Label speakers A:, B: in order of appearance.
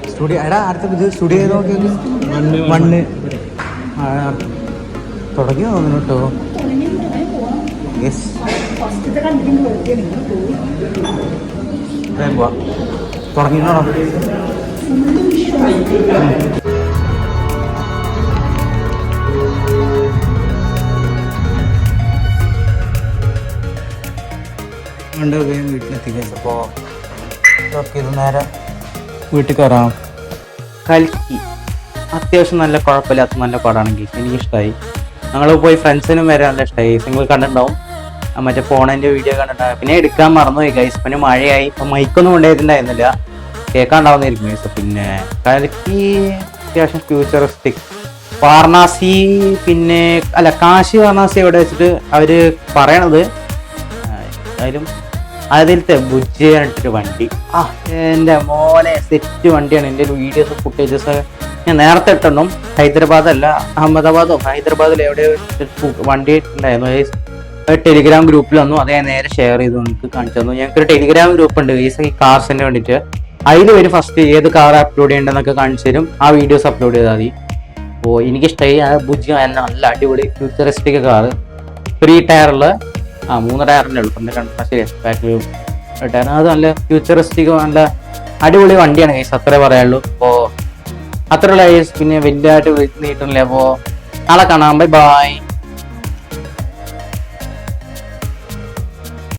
A: Studio എടാ അടുത്ത ഇത് സ്റ്റുഡിയോ ചെയ്ത് നോക്കിയത് മണ്ണ് തുടങ്ങിയോ തോന്നുന്നു കേട്ടോ. യെസ് പോവാ തുടങ്ങിയോ. വീട്ടിലെത്തിക്കഴിഞ്ഞപ്പോൾ ഇത് നേരെ വീട്ടിൽ കയറാം. കൽക്കി അത്യാവശ്യം നല്ല കുഴപ്പമില്ലാത്ത നല്ല പടമാണെങ്കിൽ എനിക്കിഷ്ടമായി. ഞങ്ങൾ പോയി ഫ്രണ്ട്സിനും വരെ നല്ല ഇഷ്ടമായി. നിങ്ങൾ കണ്ടിട്ടുണ്ടാവും മറ്റേ ഫോണിൻ്റെ വീഡിയോ കണ്ടിട്ടുണ്ടാവും. പിന്നെ എടുക്കാൻ മറന്നുപോയി ഗൈസ്. പിന്നെ മഴയായി, ഇപ്പം മൈക്കൊന്നും കൊണ്ടുപോയിട്ടുണ്ടായിരുന്നില്ല, കേൾക്കാണ്ടാവുന്നതായിരിക്കും ഗൈസ്. പിന്നെ കൽക്കി അത്യാവശ്യം ഫ്യൂച്ചറിസ്റ്റിക്. വാരണാസി പിന്നെ അല്ല കാശി വാരണാസി എവിടെ വെച്ചിട്ട് അവർ പറയണത് അതിലും അതിലത്തെ ബുജ്ജി പറഞ്ഞിട്ടൊരു വണ്ടി. എൻ്റെ മോനെ സെറ്റ് വണ്ടിയാണ്. എൻ്റെ ഒരു വീഡിയോസ് ഫുട്ടേജസ് ഞാൻ നേരത്തെ ഇട്ടണം. ഹൈദരാബാദ് അല്ല അഹമ്മദാബാദോ ഹൈദരാബാദിൽ എവിടെയോ വണ്ടി ഉണ്ടായിരുന്നു. ടെലിഗ്രാം ഗ്രൂപ്പിൽ വന്നു, അത് ഞാൻ നേരെ ഷെയർ ചെയ്തു നിങ്ങൾക്ക് കാണിച്ചു തന്നു. ഞങ്ങൾക്കൊരു ടെലിഗ്രാം ഗ്രൂപ്പ് ഉണ്ട് ഈ കാർസിന് വേണ്ടിയിട്ട്. അതിൽ വരും ഫസ്റ്റ് ഏത് കാർ അപ്ലോഡ് ചെയ്യേണ്ടതെന്നൊക്കെ കാണിച്ചു തരും. ആ വീഡിയോസ് അപ്ലോഡ് ചെയ്താൽ മതി. അപ്പോൾ എനിക്കിഷ്ടമായി ആ ബുജ്ജി. നല്ല അടിപൊളി ഫ്യൂച്ചറിസ്റ്റിക് കാറ്. 3 ടയറുള്ള 3 ടയറിൻ്റെ ഉള്ളു. പിന്നെ ശരി ബാക്കിൽ ടയർ. അത് നല്ല ഫ്യൂച്ചറിസ്റ്റിക് നല്ല അടിപൊളി വണ്ടിയാണ് ഗൈസ്, അത്രേ പറയാനുള്ളൂ. അപ്പോൾ അത്രയുള്ള ഗൈസ്. പിന്നെ വലിയതായിട്ട് നീട്ടുന്നില്ല. അപ്പോൾ നാളെ കാണാം. Bye bye.